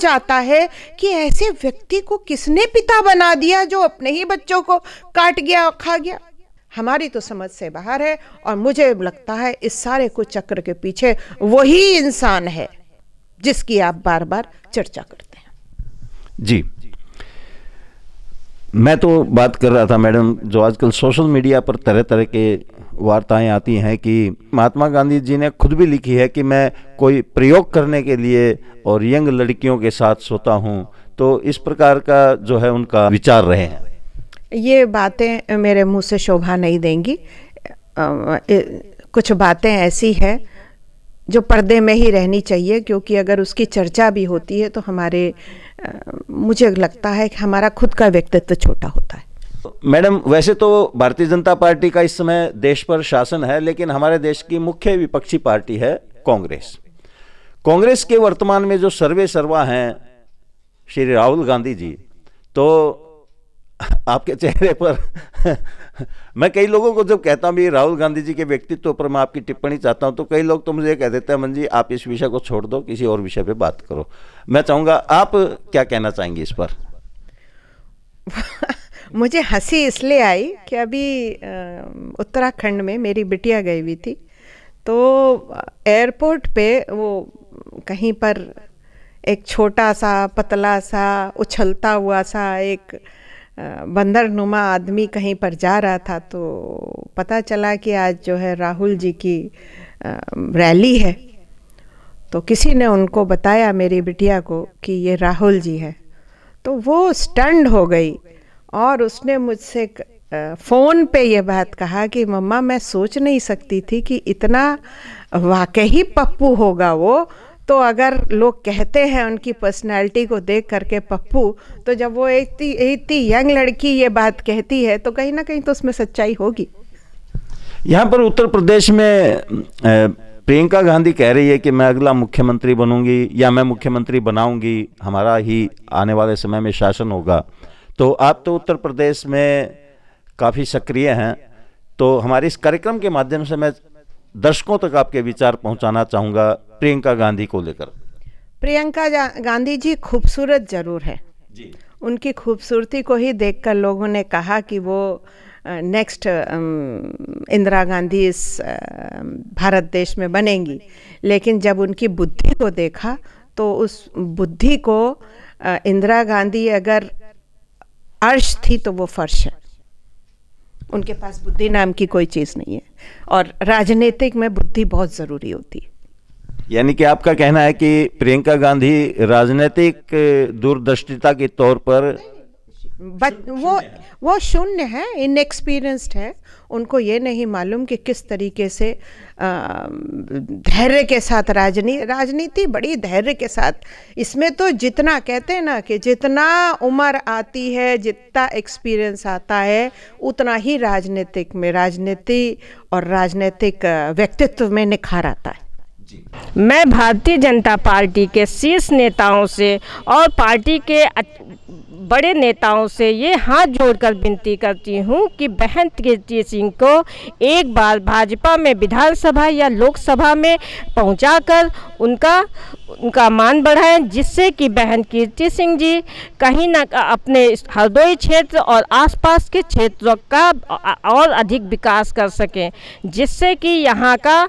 आता है कि ऐसे व्यक्ति को किसने पिता बना दिया जो अपने ही बच्चों को काट गया, खा गया। हमारी तो समझ से बाहर है, और मुझे लगता है इस सारे कुछ चक्र के पीछे वही इंसान है जिसकी आप बार बार चर्चा करते हैं। जी, मैं तो बात कर रहा था मैडम, जो आजकल सोशल मीडिया पर तरह तरह के वार्ताएं आती हैं कि महात्मा गांधी जी ने खुद भी लिखी है कि मैं कोई प्रयोग करने के लिए और यंग लड़कियों के साथ सोता हूं, तो इस प्रकार का जो है उनका विचार रहे हैं। ये बातें मेरे मुंह से शोभा नहीं देंगी। कुछ बातें ऐसी है जो पर्दे में ही रहनी चाहिए, क्योंकि अगर उसकी चर्चा भी होती है तो मुझे लगता है कि हमारा खुद का व्यक्तित्व छोटा होता है। मैडम, वैसे तो भारतीय जनता पार्टी का इस समय देश पर शासन है, लेकिन हमारे देश की मुख्य विपक्षी पार्टी है कांग्रेस। कांग्रेस के वर्तमान में जो सर्वे सर्वा हैं श्री राहुल गांधी जी, तो आपके चेहरे पर मैं कई लोगों को जब कहता हूँ राहुल गांधी जी के व्यक्तित्व पर मैं आपकी टिप्पणी चाहता हूँ, तो कई लोग तो मुझे कह देते हैं मन जी आप इस विषय को छोड़ दो, किसी और विषय पे बात करो। मैं चाहूँगा आप क्या कहना चाहेंगे इस पर? मुझे हंसी इसलिए आई कि अभी उत्तराखंड में मेरी बिटिया गई हुई थी, तो एयरपोर्ट पे वो कहीं पर एक छोटा सा पतला सा उछलता हुआ सा एक बंदर नुमा आदमी कहीं पर जा रहा था, तो पता चला कि आज जो है राहुल जी की रैली है। तो किसी ने उनको बताया मेरी बिटिया को कि ये राहुल जी है, तो वो स्टन्ड हो गई और उसने मुझसे फ़ोन पे ये बात कहा कि मम्मा मैं सोच नहीं सकती थी कि इतना वाकई पप्पू होगा वो। तो अगर लोग कहते हैं उनकी पर्सनालिटी को देख करके पप्पू, तो जब वो इतनी यंग लड़की ये बात कहती है तो कहीं ना कहीं तो उसमें सच्चाई होगी। यहाँ पर उत्तर प्रदेश में प्रियंका गांधी कह रही है कि मैं अगला मुख्यमंत्री बनूंगी या मैं मुख्यमंत्री बनाऊंगी, हमारा ही आने वाले समय में शासन होगा। तो आप तो उत्तर प्रदेश में काफ़ी सक्रिय हैं, तो हमारे इस कार्यक्रम के माध्यम से मैं दर्शकों तक आपके विचार पहुंचाना चाहूँगा प्रियंका गांधी को लेकर। प्रियंका गांधी जी खूबसूरत जरूर है जी। उनकी खूबसूरती को ही देखकर लोगों ने कहा कि वो नेक्स्ट इंदिरा गांधी इस भारत देश में बनेंगी, लेकिन जब उनकी बुद्धि को देखा तो उस बुद्धि को इंदिरा गांधी अगर अर्श थी तो वो फर्श है। उनके पास बुद्धि नाम की कोई चीज़ नहीं है, और राजनीतिक में बुद्धि बहुत ज़रूरी होती है। यानी कि आपका कहना है कि प्रियंका गांधी राजनीतिक दूरदर्शिता के तौर पर वो शून्य है, इनएक्सपीरियंस्ड है। उनको ये नहीं मालूम कि किस तरीके से धैर्य के साथ राजनीति बड़ी धैर्य के साथ, इसमें तो जितना कहते हैं ना कि जितना उम्र आती है, जितना एक्सपीरियंस आता है, उतना ही राजनीति और राजनीतिक व्यक्तित्व में निखार आता है। मैं भारतीय जनता पार्टी के शीर्ष नेताओं से और पार्टी के बड़े नेताओं से ये हाथ जोड़कर विनती करती हूँ कि बहन कीर्ति सिंह को एक बार भाजपा में विधानसभा या लोकसभा में पहुँचाकर उनका मान बढ़ाएं, जिससे कि बहन कीर्ति सिंह जी कहीं ना अपने हरदोई क्षेत्र और आसपास के क्षेत्रों का और अधिक विकास कर सकें, जिससे कि यहाँ का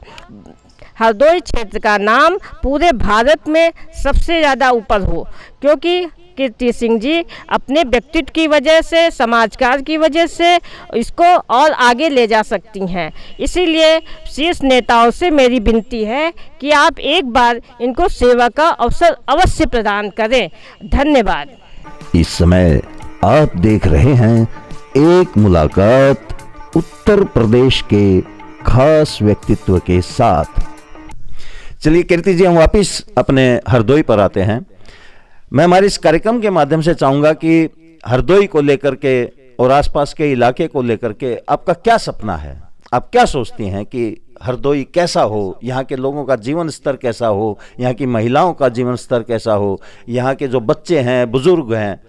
हरदोई क्षेत्र का नाम पूरे भारत में सबसे ज़्यादा ऊपर हो, क्योंकि कीर्ति सिंह जी अपने व्यक्तित्व की वजह से, समाजकार की वजह से इसको और आगे ले जा सकती हैं। इसीलिए शीर्ष नेताओं से मेरी विनती है कि आप एक बार इनको सेवा का अवसर अवश्य प्रदान करें। धन्यवाद। इस समय आप देख रहे हैं एक मुलाकात उत्तर प्रदेश के खास व्यक्तित्व के साथ। चलिए कीर्ति जी, हम वापिस अपने हरदोई पर आते हैं। मैं हमारे इस कार्यक्रम के माध्यम से चाहूँगा कि हरदोई को लेकर के और आसपास के इलाके को लेकर के आपका क्या सपना है? आप क्या सोचती हैं कि हरदोई कैसा हो, यहाँ के लोगों का जीवन स्तर कैसा हो, यहाँ की महिलाओं का जीवन स्तर कैसा हो, यहाँ के जो बच्चे हैं, बुजुर्ग हैं,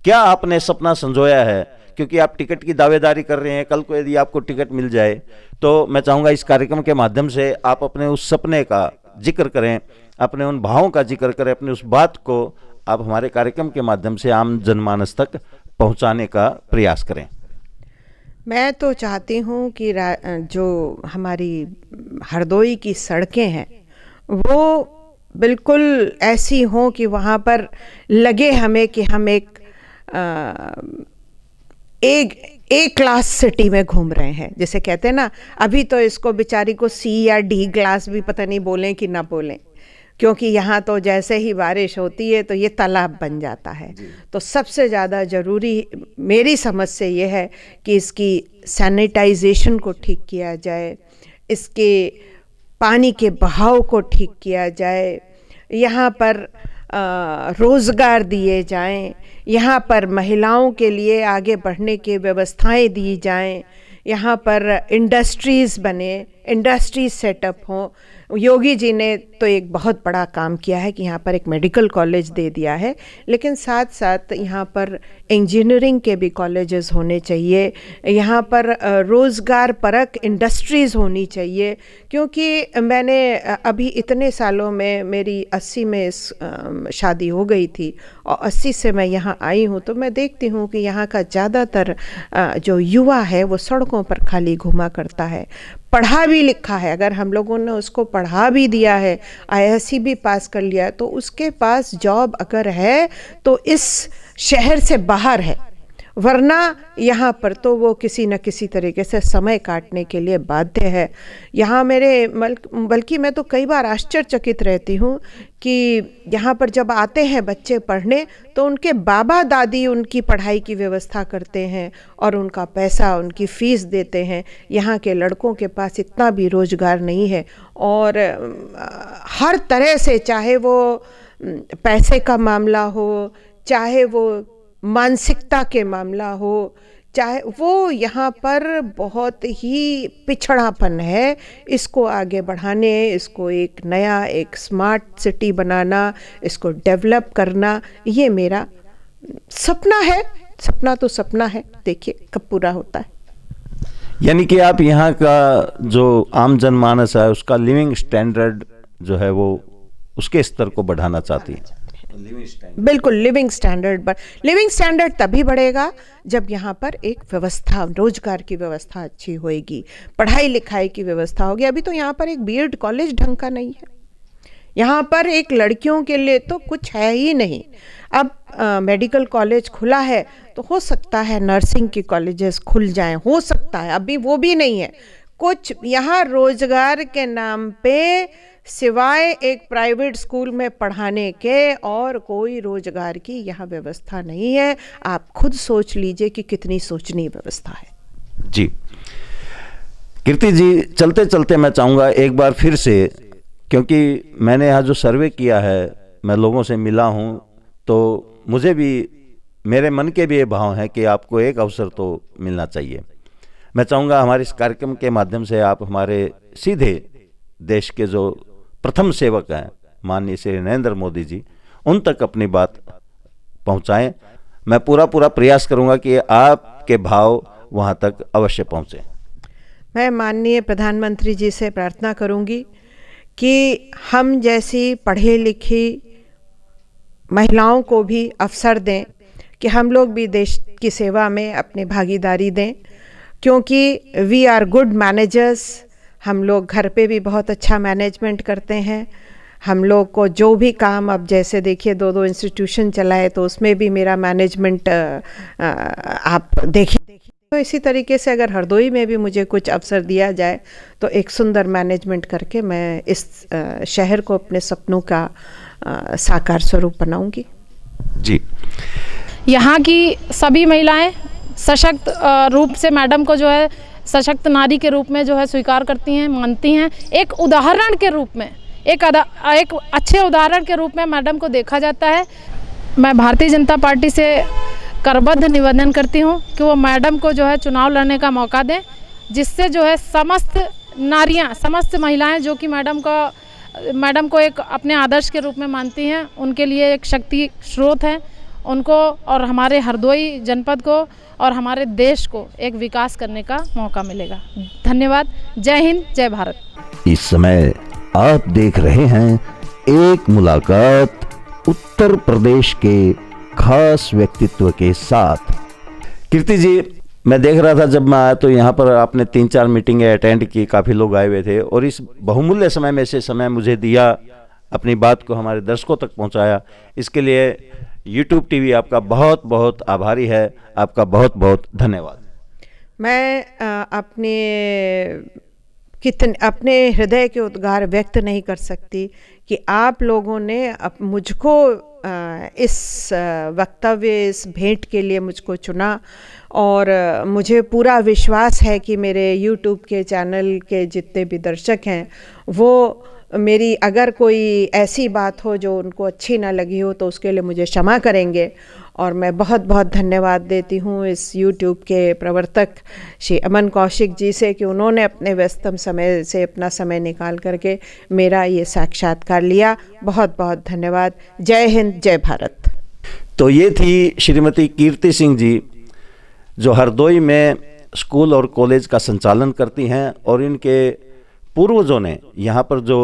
क्या आपने सपना संजोया है? क्योंकि आप टिकट की दावेदारी कर रहे हैं, कल को यदि आपको टिकट मिल जाए तो मैं चाहूँगा इस कार्यक्रम के माध्यम से आप अपने उस सपने का जिक्र करें, अपने उन भावों का जिक्र करें, अपनी उस बात को आप हमारे कार्यक्रम के माध्यम से आम जनमानस तक पहुंचाने का प्रयास करें। मैं तो चाहती हूं कि जो हमारी हरदोई की सड़कें हैं वो बिल्कुल ऐसी हों कि वहाँ पर लगे हमें कि हम एक क्लास सिटी में घूम रहे हैं। जैसे कहते हैं ना, अभी तो इसको बेचारी को सी या डी क्लास भी पता नहीं बोलें कि ना बोलें, क्योंकि यहाँ तो जैसे ही बारिश होती है तो ये तालाब बन जाता है। तो सबसे ज़्यादा ज़रूरी मेरी समझ से ये है कि इसकी सैनिटाइजेशन को ठीक किया जाए, इसके पानी के बहाव को ठीक किया जाए, यहाँ पर रोज़गार दिए जाएं, यहाँ पर महिलाओं के लिए आगे बढ़ने की व्यवस्थाएं दी जाएं, यहाँ पर इंडस्ट्रीज़ बने, इंडस्ट्रीज सेटअप हों। योगी जी ने तो एक बहुत बड़ा काम किया है कि यहाँ पर एक मेडिकल कॉलेज दे दिया है, लेकिन साथ साथ यहाँ पर इंजीनियरिंग के भी कॉलेजेस होने चाहिए, यहाँ पर रोज़गार परक इंडस्ट्रीज़ होनी चाहिए। क्योंकि मैंने अभी इतने सालों में, मेरी 80 में शादी हो गई थी और 80 से मैं यहाँ आई हूँ, तो मैं देखती हूँ कि यहाँ का ज़्यादातर जो युवा है वो सड़कों पर खाली घूमा करता है। पढ़ा भी लिखा है, अगर हम लोगों ने उसको पढ़ा भी दिया है, IISc भी पास कर लिया है, तो उसके पास जॉब अगर है तो इस शहर से बाहर है, वरना यहाँ पर तो वो किसी न किसी तरीके से समय काटने के लिए बाध्य है। यहाँ बल्कि मैं तो कई बार आश्चर्यचकित रहती हूँ कि यहाँ पर जब आते हैं बच्चे पढ़ने तो उनके बाबा दादी उनकी पढ़ाई की व्यवस्था करते हैं और उनका पैसा, उनकी फ़ीस देते हैं। यहाँ के लड़कों के पास इतना भी रोज़गार नहीं है और हर तरह से, चाहे वो पैसे का मामला हो, चाहे वो मानसिकता के मामला हो, चाहे वो यहाँ पर बहुत ही पिछड़ापन है, इसको आगे बढ़ाने, इसको एक नया एक स्मार्ट सिटी बनाना, इसको डेवलप करना, ये मेरा सपना है। सपना तो सपना है, देखिए कब पूरा होता है। यानी कि आप यहाँ का जो आम जनमानस है उसका लिविंग स्टैंडर्ड जो है वो उसके स्तर को बढ़ाना चाहती है। बिल्कुल, लिविंग स्टैंडर्ड तभी बढ़ेगा जब यहाँ पर एक व्यवस्था, रोजगार की व्यवस्था अच्छी होएगी, पढ़ाई लिखाई की व्यवस्था होगी। अभी तो यहाँ पर एक बीएड कॉलेज ढंग का नहीं है, यहाँ पर एक लड़कियों के लिए तो कुछ है ही नहीं। अब मेडिकल कॉलेज खुला है तो हो सकता है नर्सिंग की कॉलेजेस खुल जाएं, हो सकता है, अभी वो भी नहीं है कुछ। यहाँ रोजगार के नाम पे सिवाय एक प्राइवेट स्कूल में पढ़ाने के और कोई रोजगार की यहाँ व्यवस्था नहीं है। आप खुद सोच लीजिए कि कितनी सोचनीय व्यवस्था है। जी कीर्ति जी, चलते चलते मैं चाहूँगा एक बार फिर से, क्योंकि मैंने यहाँ जो सर्वे किया है, मैं लोगों से मिला हूँ, तो मुझे भी, मेरे मन के भी ये भाव है कि आपको एक अवसर तो मिलना चाहिए। मैं चाहूँगा हमारे इस कार्यक्रम के माध्यम से आप हमारे सीधे देश के जो प्रथम सेवक हैं माननीय श्री नरेंद्र मोदी जी, उन तक अपनी बात पहुँचाएं। मैं पूरा प्रयास करूँगा कि आपके भाव वहाँ तक अवश्य पहुँचे। मैं माननीय प्रधानमंत्री जी से प्रार्थना करूँगी कि हम जैसी पढ़ी लिखी महिलाओं को भी अवसर दें कि हम लोग भी देश की सेवा में अपनी भागीदारी दें, क्योंकि वी आर गुड मैनेजर्स। हम लोग घर पे भी बहुत अच्छा मैनेजमेंट करते हैं। हम लोग को जो भी काम, अब जैसे देखिए 2 इंस्टीट्यूशन चलाए तो उसमें भी मेरा मैनेजमेंट आप देखिए। तो इसी तरीके से अगर हरदोई में भी मुझे कुछ अवसर दिया जाए तो एक सुंदर मैनेजमेंट करके मैं इस शहर को अपने सपनों का साकार स्वरूप बनाऊंगी। जी, यहाँ की सभी महिलाएं सशक्त रूप से मैडम को जो है सशक्त नारी के रूप में जो है स्वीकार करती हैं, मानती हैं। एक उदाहरण के रूप में, एक अच्छे उदाहरण के रूप में मैडम को देखा जाता है। मैं भारतीय जनता पार्टी से करबद्ध निवेदन करती हूँ कि वो मैडम को जो है चुनाव लड़ने का मौका दें, जिससे जो है समस्त नारियाँ, समस्त महिलाएं जो कि मैडम को एक अपने आदर्श के रूप में मानती हैं, उनके लिए एक शक्ति स्रोत है। उनको और हमारे हरदोई जनपद को और हमारे देश को एक विकास करने का मौका मिलेगा। धन्यवाद। जय हिंद, जय भारत। इस समय आप देख रहे हैं एक मुलाकात उत्तर प्रदेश के खास व्यक्तित्व के साथ। कीर्ति जी, मैं देख रहा था जब मैं आया तो यहाँ पर आपने 3-4 मीटिंगें अटेंड की, काफ़ी लोग आए हुए थे, और इस बहुमूल्य समय में से समय मुझे दिया, अपनी बात को हमारे दर्शकों तक पहुँचाया। इसके लिए YouTube TV आपका बहुत बहुत आभारी है। आपका बहुत बहुत धन्यवाद। मैं अपने हृदय के उद्गार व्यक्त नहीं कर सकती कि आप लोगों ने मुझको इस वक्तव्य, इस भेंट के लिए मुझको चुना, और मुझे पूरा विश्वास है कि मेरे YouTube के चैनल के जितने भी दर्शक हैं वो मेरी अगर कोई ऐसी बात हो जो उनको अच्छी ना लगी हो तो उसके लिए मुझे क्षमा करेंगे। और मैं बहुत बहुत धन्यवाद देती हूँ इस YouTube के प्रवर्तक श्री अमन कौशिक जी से कि उन्होंने अपने व्यस्तम समय से अपना समय निकाल करके मेरा ये साक्षात्कार लिया। बहुत बहुत धन्यवाद। जय हिंद, जय भारत। तो ये थी श्रीमती कीर्ति सिंह जी, जो हरदोई में स्कूल और कॉलेज का संचालन करती हैं, और इनके पूर्वजों ने यहाँ पर जो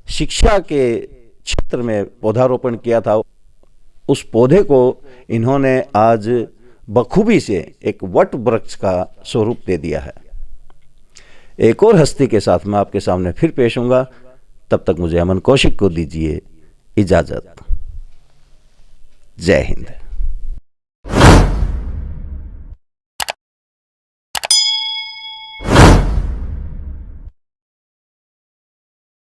शिक्षा के क्षेत्र में पौधारोपण किया था, उस पौधे को इन्होंने आज बखूबी से एक वट वृक्ष का स्वरूप दे दिया है। एक और हस्ती के साथ मैं आपके सामने फिर पेश होऊंगा। तब तक मुझे अमन कौशिक को दीजिए इजाजत। जय हिंद।